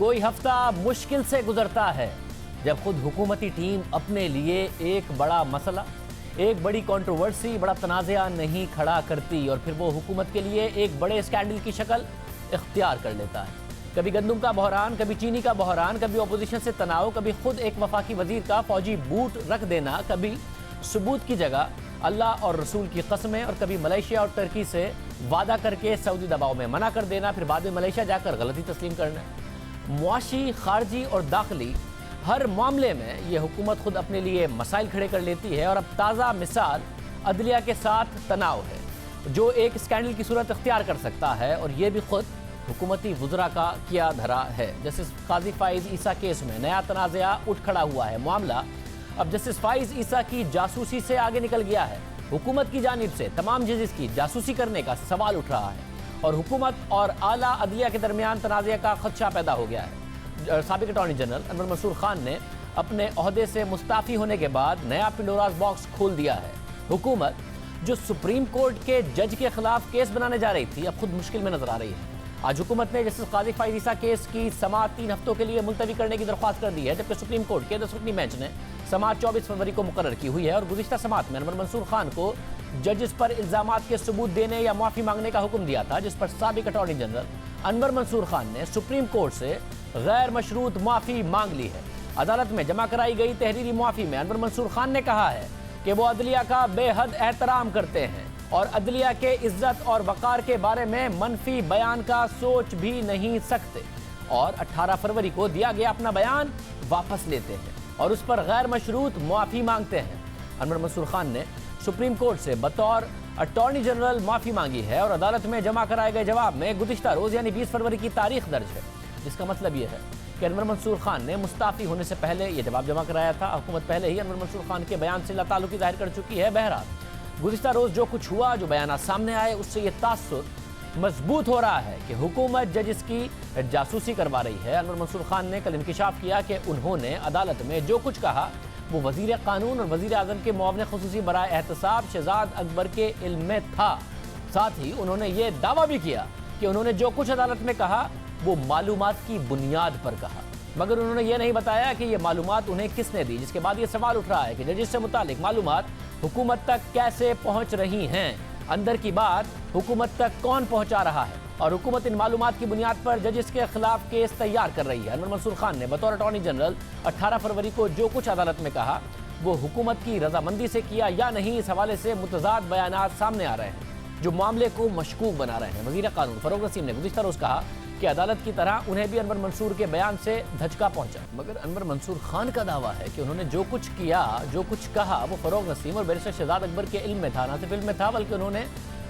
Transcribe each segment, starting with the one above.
कोई हफ्ता मुश्किल से गुजरता है जब खुद हुकूमती टीम अपने लिए एक बड़ा मसला, एक बड़ी कंट्रोवर्सी, बड़ा तनाज़ा नहीं खड़ा करती और फिर वो हुकूमत के लिए एक बड़े स्कैंडल की शक्ल इख्तियार कर लेता है। कभी गंदम का बहरान, कभी चीनी का बहरान, कभी अपोजिशन से तनाव, कभी खुद एक वफाकी वजीर का फौजी बूट रख देना, कभी सबूत की जगह अल्लाह और रसूल की कस्में, और कभी मलेशिया और टर्की से वादा करके सऊदी दबाव में मना कर देना, फिर बाद में मलेशिया जाकर गलती तस्लीम करना। मुआशी, खारजी और दाखिली हर मामले में ये हुकूमत खुद अपने लिए मसाइल खड़े कर लेती है। और अब ताज़ा मिसाल अदलिया के साथ तनाव है, जो एक स्कैंडल की सूरत इख्तियार कर सकता है, और ये भी खुद हुकूमती वज़रा का किया धरा है। जस्टिस काजी फाइज ईसा केस में नया तनाज़ा उठ खड़ा हुआ है। मामला अब जस्टिस फाइज ईसा की जासूसी से आगे निकल गया है। हुकूमत की जानिब से तमाम जजेस की जासूसी करने का सवाल उठ रहा है और हुकूमत और आला अदलिया के दरमियान तनाज़े का खदशा पैदा हो गया है। साबिक अटॉर्नी जनरल अनवर मंसूर खान ने अपने ओहदे से मुस्ताफ़ी होने के बाद नया पिंडोरास बॉक्स खोल दिया है। हुकूमत जो सुप्रीम कोर्ट के जज के खिलाफ केस बनाने जा रही थी, अब खुद मुश्किल में नजर आ रही है। आज हुकूमत ने जस्टिस काजी फाइज ईसा केस की समाअत 3 हफ्तों के लिए मुलतवी करने की दरख्वास्त कर दी है, जबकि सुप्रीम कोर्ट के दस्तूरी बेंच ने समाअत 24 फरवरी को मुकर्रर की हुई है। और गुज़िश्ता समाअत में अनवर मंसूर खान को जजेस पर इल्ज़ामात के सबूत देने या माफ़ी मांगने का हुक्म दिया था, जिस पर साबिक अटॉर्नी जनरल अनवर मंसूर खान ने सुप्रीम कोर्ट से गैर मशरूत माफ़ी मांग ली है। अदालत में जमा कराई गई तहरीरी माफ़ी में अनवर मंसूर खान ने कहा है कि वो अदलिया का बेहद एहतराम करते हैं और अदलिया के इज्जत और वक़ार के बारे में मनफी बयान का सोच भी नहीं सकते, और 18 फरवरी को दिया गया अपना बयान वापस लेते हैं और उस पर गैर मशरूत माफ़ी मांगते हैं। अनवर मंसूर खान ने सुप्रीम कोर्ट से बतौर अटॉर्नी जनरल माफ़ी मांगी है और अदालत में जमा कराए गए जवाब में गुज़िश्ता रोज़ यानी 20 फरवरी की तारीख दर्ज है, जिसका मतलब यह है कि अनवर मंसूर खान ने मुस्ताफ़ी होने से पहले यह जवाब जमा कराया था। हुकूमत पहले ही अनवर मंसूर खान के बयान से लाताल्लुकी जाहिर कर चुकी है। बहरहाल गुज़िश्ता रोज़ जो कुछ हुआ, जो बयान सामने आए, उससे ये तासुर मजबूत हो रहा है कि हुकूमत जजिस की जासूसी करवा रही है। अनवर मंसूर खान ने कल इंकिशाफ किया कि उन्होंने अदालत में जो कुछ कहा वो वज़ीर कानून और वज़ीर आज़म के मुआवने खुसूसी बराए एहतसाब शहजाद अकबर के इल्म में था। साथ ही उन्होंने ये दावा भी किया कि उन्होंने जो कुछ अदालत में कहा वो मालूमात की बुनियाद पर कहा, मगर उन्होंने ये नहीं बताया कि ये मालूमात उन्हें किसने दी। जिसके बाद ये सवाल उठ रहा है कि जजिस से मुतालिक मालूमात हुकूमत तक कैसे पहुँच रही हैं, अंदर की बात हुकूमत तक कौन पहुँचा रहा है, और हुकूमत इन मालूमात की बुनियाद पर जजिस के खिलाफ केस तैयार कर रही है। अनवर मंसूर खान ने बतौर अटॉर्नी जनरल 18 फरवरी को जो कुछ अदालत में कहा वो हुकूमत की रजामंदी से किया या नहीं, इस हवाले से मुतज़ाद बयानात सामने आ रहे हैं जो मामले को मशकूक बना रहे हैं। वज़ीर कानून फ़ारूक नसीम ने गुज़िश्ता रोज़ कहा कि अदालत की तरह उन्हें भी अनवर मंसूर के बयान से धचका पहुंचा, मगर अनवर मंसूर खान का दावा है कि उन्होंने जो कुछ किया, जो कुछ कहा वो फ़ारूक नसीम और बैरिस्टर शहजाद अकबर के इल्म में था। ना सिर्फ इल्म में था बल्कि उन्होंने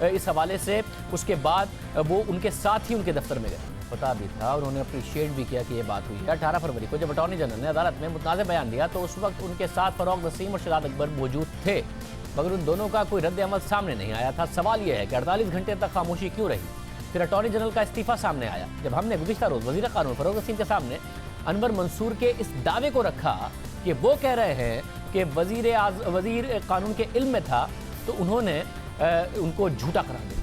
इस हवाले से उसके बाद वो उनके साथ ही उनके दफ्तर में गए, पता भी था, उन्होंने अप्रिशिएट भी किया कि ये बात हुई है। 18 फरवरी को जब अटॉर्नी जनरल ने अदालत में मुतनाज़ बयान दिया तो उस वक्त उनके साथ फ़ारूक नसीम और शहजाद अकबर मौजूद थे, मगर उन दोनों का कोई रद्द अमल सामने नहीं आया था। सवाल यह है कि 48 घंटे तक खामोशी क्यों रही। फिर अटॉर्नी जनरल का इस्तीफ़ा सामने आया जब हमने गुज़िश्ता रोज़ वज़ीर कानून फ़ारूक नसीम के सामने अनवर मंसूर के इस दावे को रखा कि वो कह रहे हैं कि वज़ीर कानून के इल्म में था, तो उन्होंने उनको झूठा करार दिया।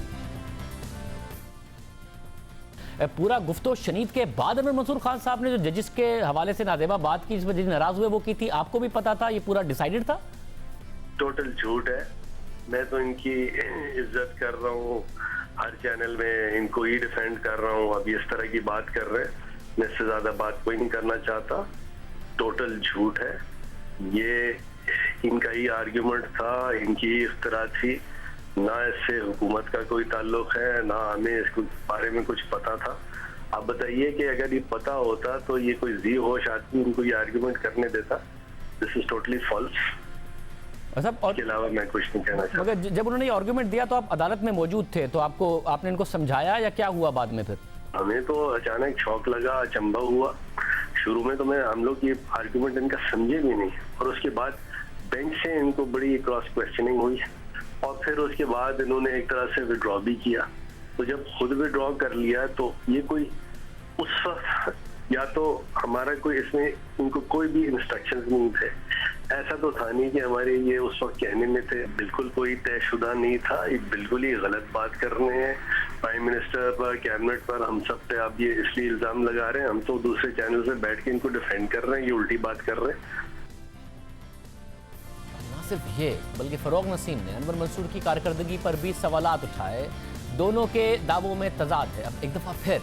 पूरा गुफ्तो शनीद के बाद अनवर मंसूर खान साहब ने जो जजिस के हवाले से नाज़ेबा बात की, जिसमें जज नाराज हुए, वो की थी, आपको भी पता था, ये पूरा डिसाइडेड था? टोटल झूठ है। मैं तो इनकी इज्जत कर रहा हूँ, हर चैनल में इनको ही डिफेंड कर रहा हूँ। अभी इस तरह की बात कर रहे हैं, मैं इससे ज्यादा बात कोई नहीं करना चाहता। टोटल झूठ है, ये इनका ही आर्ग्यूमेंट था, इनकी इफ्तरा थी, ना इससे हुकूमत का कोई ताल्लुक है, ना हमें इसके बारे में कुछ पता था। आप बताइए कि अगर ये पता होता तो ये कोई जी होश आदमी इनको ये आर्ग्यूमेंट करने देता? This is totally false. इसके अलावा मैं कुछ नहीं कहना चाहता। मगर जब उन्होंने ये आर्ग्यूमेंट दिया तो आप अदालत में मौजूद थे, तो आपने इनको समझाया या क्या हुआ बाद में? फिर हमें तो अचानक शौक लगा, अचंभा हुआ। शुरू में तो हम लोग ये आर्ग्यूमेंट इनका समझे भी नहीं, और उसके बाद बेंच से इनको बड़ी क्रॉस क्वेश्चनिंग हुई और फिर उसके बाद इन्होंने एक तरह से विड्रॉ भी किया। तो जब खुद विड्रॉ कर लिया तो ये कोई उस वक्त या तो हमारा कोई इसमें इनको कोई भी इंस्ट्रक्शंस नहीं थे, ऐसा तो था नहीं कि हमारे ये उस वक्त कहने में थे, बिल्कुल कोई तयशुदा नहीं था। ये बिल्कुल ही गलत बात कर रहे हैं, प्राइम मिनिस्टर पर, कैबिनेट पर, हम सब पे आप ये इसलिए इल्जाम लगा रहे हैं। हम तो दूसरे चैनल से बैठ के इनको डिफेंड कर रहे हैं, ये उल्टी बात कर रहे हैं। ना सिर्फ ये, बल्कि फरोग नसीम ने अनवर मंसूर की कारकर्दगी पर भी सवालात उठाए। दोनों के दावों में तजाद है। अब एक दफा फिर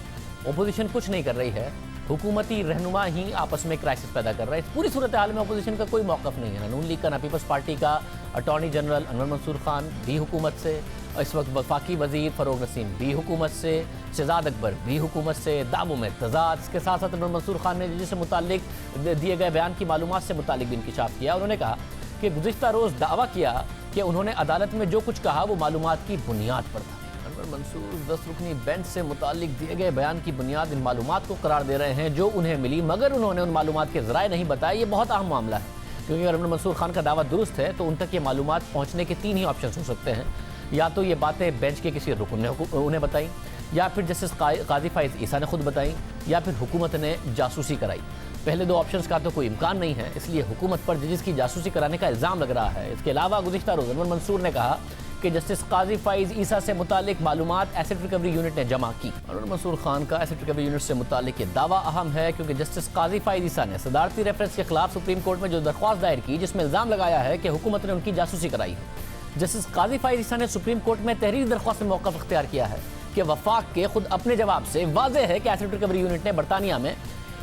ओपोजिशन कुछ नहीं कर रही है, हुकूमती रहनुमा ही आपस में क्राइसिस पैदा कर रहा है। इस पूरी सूरत हाल में अपोजिशन का कोई मौकफ नहीं है। नून लीग का, पीपल्स पार्टी का अटॉर्नी जनरल अनवर मंसूर खान भी हुकूमत से, इस वक्त वफाकी वजीर फरोग नसीम भी हुकूमत से, शहजाद अकबर भी हुकूमत से, दावों में तजाद। इसके साथ साथ अनवर मंसूर खान ने जिससे मुतालिक दिए गए बयान की मालूमात से मुतालिक भी इंकिशाफ किया। उन्होंने कहा कि गुज़िश्ता रोज़ दावा किया कि उन्होंने अदालत में जो कुछ कहा वो मालूमात की बुनियाद पर था। अनवर मंसूर 10 रुकनी बेंच से मुतालिक दिए गए बयान की बुनियाद इन मालूमात को करार दे रहे हैं जो उन्हें मिली, मगर उन्होंने उन मालूमात के ज़राए नहीं बताए। ये बहुत अहम मामला है, क्योंकि अगर अनवर मंसूर खान का दावा दुरुस्त है तो उन तक ये मालूमात पहुँचने के 3 ही ऑप्शन हो सकते हैं। या तो ये बातें बेंच के किसी रुकन ने उन्हें बताई, या फिर जस्टिस काजी फाइज ईसा ने खुद बताई, या फिर हुकूमत ने जासूसी कराई। पहले 2 ऑप्शंस का तो कोई इम्कान नहीं है, इसलिए हुकूमत पर जजिस की जासूसी कराने का इल्ज़ाम लग रहा है। इसके अलावा गुज़िश्ता रोज़ अनवर मंसूर ने कहा कि जस्टिस काजी फाइज ईसा से मुतालिक मालूमात एसेट रिकवरी यूनिट ने जमा की। अनवर मंसूर खान का एसेट रिकवरी यूनिट से मुतालिक ये दावा अहम है, क्योंकि जस्टिस काजी फाइज ईसा ने सदारती रेफरेंस के खिलाफ सुप्रीम कोर्ट में जो दरख्वास्त दायर की, जिसमें इल्ज़ाम लगाया है कि हुकूमत ने उनकी जासूसी कराई है। जस्टिस काजी फाइज ईसा ने सुप्रीम कोर्ट में तहरीरी दरख्वास्त में मौक़िफ़ इख्तियार किया है कि वफाक के खुद अपने जवाब से वाज़ेह है कि एसेट रिकवरी यूनिट ने बरतानिया में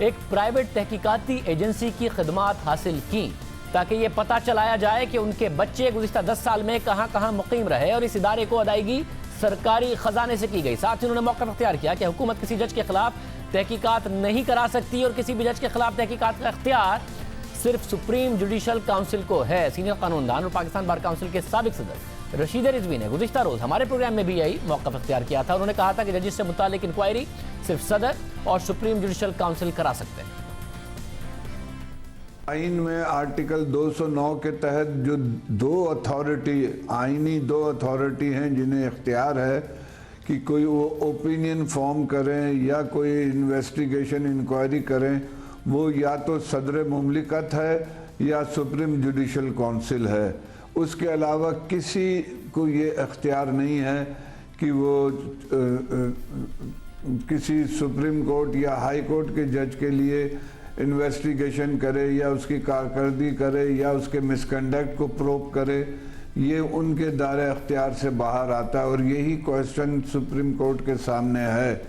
एक प्राइवेट तहकीकाती एजेंसी की खिदमात हासिल की, ताकि ये पता चलाया जाए कि उनके बच्चे गुज़िश्ता 10 साल में कहाँ कहाँ मुक़ीम रहे, और इस इदारे को अदायगी सरकारी ख़जाने से की गई। साथ ही उन्होंने मौक़िफ़ इख्तियार किया कि हुकूमत किसी जज के खिलाफ तहकीकात नहीं करा सकती, और किसी भी जज के खिलाफ तहकीकात का इख्तियार सिर्फ सुप्रीम जुडिशल काउंसिल को है। सीनियर कानूनदान और पाकिस्तान बार काउंसिल के साबिक सदर रशीद रिजवी ने गुज़िश्ता रोज़ हमारे प्रोग्राम में भी यही मौक़िफ़ इख्तियार किया था। उन्होंने कहा था कि जजिस से मुतालिक इंक्वायरी सिर्फ सदर और सुप्रीम जुडिशल काउंसिल करा सकते हैं। आइन में आर्टिकल 209 के तहत जो 2 अथॉरिटी हैं जिन्हें इख्तियार है कि कोई वो ओपिनियन फॉर्म करें या कोई इन्वेस्टिगेशन इंक्वायरी करें, वो या तो सदर मुमलिकत है या सुप्रीम जुडिशल काउंसिल है। उसके अलावा किसी को ये इख्तियार नहीं है कि वो किसी सुप्रीम कोर्ट या हाई कोर्ट के जज के लिए इन्वेस्टिगेशन करे या उसकी कारकर्दगी करे या उसके मिसकंडक्ट को प्रोब करे। ये उनके दायरे अख्तियार से बाहर आता है, और यही क्वेश्चन सुप्रीम कोर्ट के सामने है।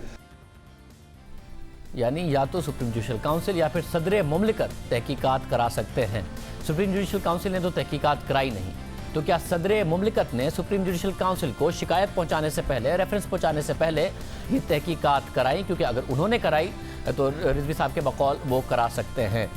यानी या तो सुप्रीम जुडिशल काउंसिल या फिर सदर मुमलिकत तहकीकात करा सकते हैं। सुप्रीम जुडिशल काउंसिल ने तो तहकीकात कराई नहीं, तो क्या सदर मुमलिकत ने सुप्रीम जुडिशल काउंसिल को शिकायत पहुंचाने से पहले, रेफरेंस पहुंचाने से पहले ये तहकीकात कराई? क्योंकि अगर उन्होंने कराई तो रिजवी साहब के बकौल वो करा सकते हैं।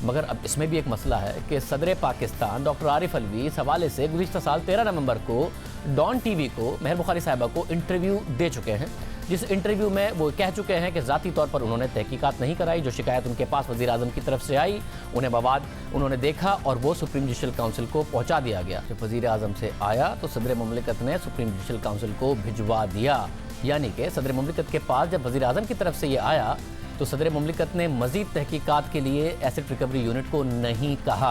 मगर अब इसमें भी एक मसला है कि सदर पाकिस्तान डॉक्टर आरिफ अलवी इस हवाले से गुज़िश्ता साल 13 नवंबर को डॉन टीवी को मेहर बुखारी साहिबा को इंटरव्यू दे चुके हैं, जिस इंटरव्यू में वो कह चुके हैं कि ज़ाती तौर पर उन्होंने तहकीकात नहीं कराई। जो शिकायत उनके पास वज़ीर आज़म की तरफ से आई, उन्हें बवाद उन्होंने देखा और वो सुप्रीम जुडिशल काउंसिल को पहुँचा दिया गया। जब वज़ीर आज़म से आया तो सदर मुमलिकत ने सुप्रीम जुडिशल काउंसिल को भिजवा दिया। यानी कि सदर मुमलिकत के पास जब वज़ीर आज़म की तरफ से ये आया तो सदर मुमलिकत ने मज़ीद तहकीकात के लिए एसेट रिकवरी यूनिट को नहीं कहा,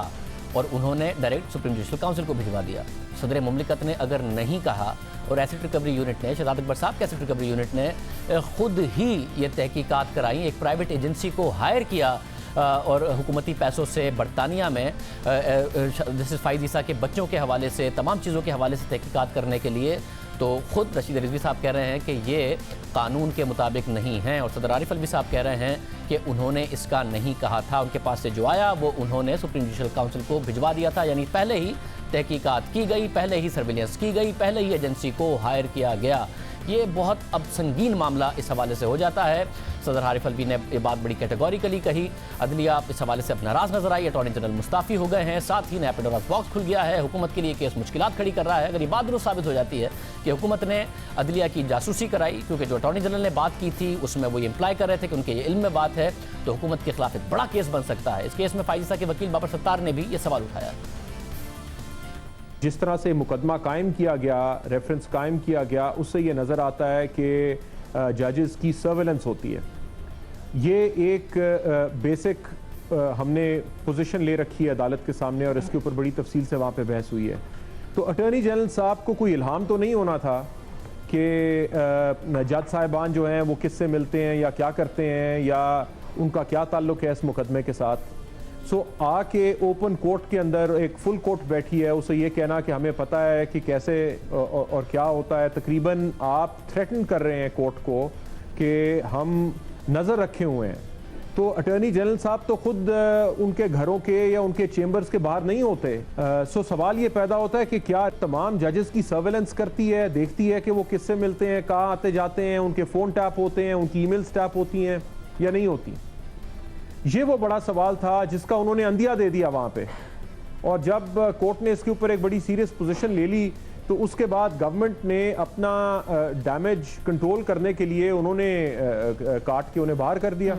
और उन्होंने डायरेक्ट सुप्रीम जुडिशल काउंसिल को भिजवा दिया। सदर मुमलिकत ने अगर नहीं कहा और एसेट रिकवरी यूनिट ने, शहजाद अकबर साहब के एसेट रिकवरी यूनिट ने खुद ही ये तहकीकात कराई, एक प्राइवेट एजेंसी को हायर किया और हुकूमती पैसों से बरतानिया में जस्टिस फाइज ईसा के बच्चों के हवाले से, तमाम चीज़ों के हवाले से तहकीकात करने के लिए, तो ख़ुद रशीद रिजवी साहब कह रहे हैं कि ये कानून के मुताबिक नहीं है, और सदर आरिफ अलवी साहब कह रहे हैं कि उन्होंने इसका नहीं कहा था। उनके पास से जो आया वो उन्होंने सुप्रीम जुडिशल काउंसिल को भिजवा दिया था। यानी पहले ही तहकीकात की गई, पहले ही सर्विलेंस की गई, पहले ही एजेंसी को हायर किया गया। ये बहुत अब संगीन मामला इस हवाले से हो जाता है। सदर आरिफ अलवी ने ये बात बड़ी कैटेगोरिकली कही। अदलिया इस हवाले से अब नाराज़ नजर आई। अटॉर्नी जनरल मुस्ताफ़ी हो गए हैं, साथ ही नया पेंडोरास बॉक्स खुल गया है। हुकूमत के लिए केस मुश्किलात खड़ी कर रहा है। अगर ये बात दुरुस्त साबित हो जाती है कि हुकूमत ने अदलिया की जासूसी कराई, क्योंकि जो अटॉर्नी जनरल ने बात की थी उसमें वो ये इम्प्लाई कर रहे थे कि उनके ये इल्म में बात है, तो हुकूमत के खिलाफ एक बड़ा केस बन सकता है। इस केस में फाइज ईसा के वकील बाबर सत्तार ने भी ये सवाल उठाया। जिस तरह से मुकदमा कायम किया गया, रेफरेंस कायम किया गया, उससे ये नज़र आता है कि जजेस की सर्वेलेंस होती है। ये एक बेसिक हमने पोजीशन ले रखी है अदालत के सामने, और इसके ऊपर बड़ी तफसील से वहाँ पे बहस हुई है। तो अटॉर्नी जनरल साहब को कोई इल्हाम तो नहीं होना था कि जज साहिबान जो हैं वो किससे मिलते हैं या क्या करते हैं या उनका क्या ताल्लुक़ है इस मुकदमे के साथ। सो आके ओपन कोर्ट के अंदर एक फुल कोर्ट बैठी है, उसे ये कहना कि हमें पता है कि कैसे और क्या होता है, तकरीबन आप थ्रेटन कर रहे हैं कोर्ट को कि हम नज़र रखे हुए हैं। तो अटॉर्नी जनरल साहब तो खुद उनके घरों के या उनके चेंबर्स के बाहर नहीं होते। सो सवाल ये पैदा होता है कि क्या तमाम जजेस की सर्वेलेंस करती है, देखती है कि वो किससे मिलते हैं, कहाँ आते जाते हैं, उनके फ़ोन टैप होते हैं, उनकी ईमेल्स टैप होती हैं या नहीं होती। ये वो बड़ा सवाल था जिसका उन्होंने अंदिया दे दिया वहाँ पे। और जब कोर्ट ने इसके ऊपर एक बड़ी सीरियस पोजीशन ले ली तो उसके बाद गवर्नमेंट ने अपना डैमेज कंट्रोल करने के लिए उन्होंने काट के उन्हें बाहर कर दिया।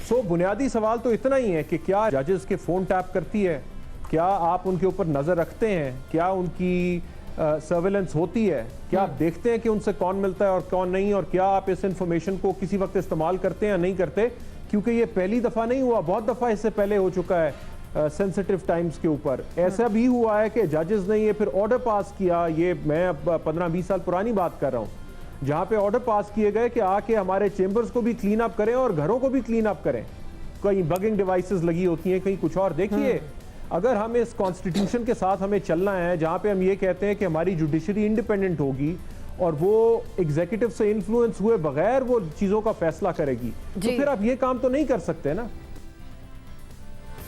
सो बुनियादी सवाल तो इतना ही है कि क्या जजेस के फ़ोन टैप करती है, क्या आप उनके ऊपर नज़र रखते हैं, क्या उनकी सर्वेलेंस होती है, क्या आप देखते हैं कि उनसे कौन मिलता है और कौन नहीं, और क्या आप इस इंफॉर्मेशन को किसी वक्त इस्तेमाल करते हैं या नहीं करते। क्योंकि ये पहली दफ़ा नहीं हुआ, बहुत दफ़ा इससे पहले हो चुका है सेंसिटिव टाइम्स के ऊपर। ऐसा भी हुआ है कि जजेस ने ये फिर ऑर्डर पास किया, ये मैं अब 15-20 साल पुरानी बात कर रहा हूँ, जहाँ पे ऑर्डर पास किए गए कि आके हमारे चेंबर्स को भी क्लीन अप करें और घरों को भी क्लीन अप करें। कहीं बगिंग डिवाइसेस लगी होती हैं, कहीं कुछ और। देखिए, अगर हम इस कॉन्स्टिट्यूशन के साथ हमें चलना है जहाँ पे हम ये कहते हैं कि हमारी जुडिशरी इंडिपेंडेंट होगी और वो एग्जीक्यूटिव से इन्फ्लुएंस हुए बगैर वो चीज़ों का फैसला करेगी, तो फिर आप ये काम तो नहीं कर सकते ना।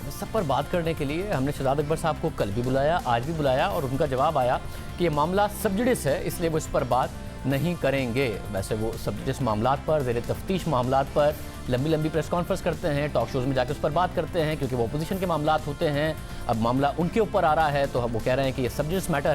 इस सब पर बात करने के लिए हमने शहजाद अकबर साहब को कल भी बुलाया, आज भी बुलाया, और उनका जवाब आया कि ये मामला सब जुडिस है, इसलिए वो इस पर बात नहीं करेंगे। वैसे वो सब जिस मामलात पर, ज़ेरे तफ्तीश मामलात पर लंबी लंबी प्रेस कॉन्फ्रेंस करते हैं, टॉक शोज़ में जाकर उस पर बात करते हैं, क्योंकि वो अपोजिशन के मामलात होते हैं। अब मामला उनके ऊपर आ रहा है तो वो कह रहे हैं कि ये सब जुडिस मैटर